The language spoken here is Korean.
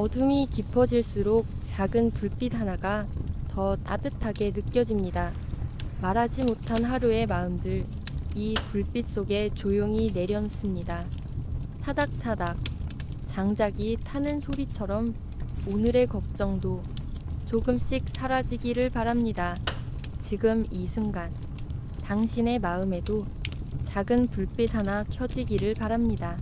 어둠이 깊어질수록 작은 불빛 하나가 더 따뜻하게 느껴집니다. 말하지 못한 하루의 마음들, 이 불빛 속에 조용히 내려놓습니다. 타닥타닥, 장작이 타는 소리처럼 오늘의 걱정도 조금씩 사라지기를 바랍니다. 지금 이 순간, 당신의 마음에도 작은 불빛 하나 켜지기를 바랍니다.